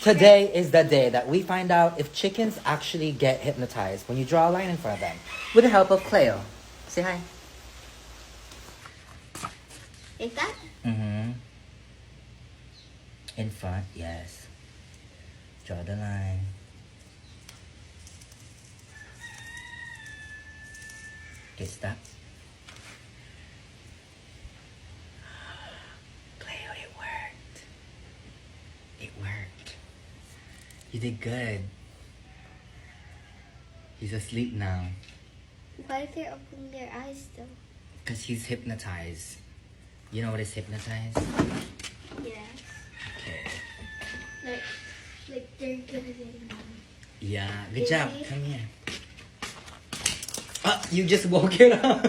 Today is the day that we find out if chickens actually get hypnotized when you draw a line in front of them. With the help of Cleo. Say hi. Like that? Mm-hmm. In front, yes. Draw the line. Okay, stop. Cleo, it worked. It worked. You did good. He's asleep now. Why are they opening their eyes though? Because he's hypnotized. You know what is hypnotized? Yes. Okay. Like they're good at it. Yeah, good Is job. he? Come here. Oh, you just woke it up.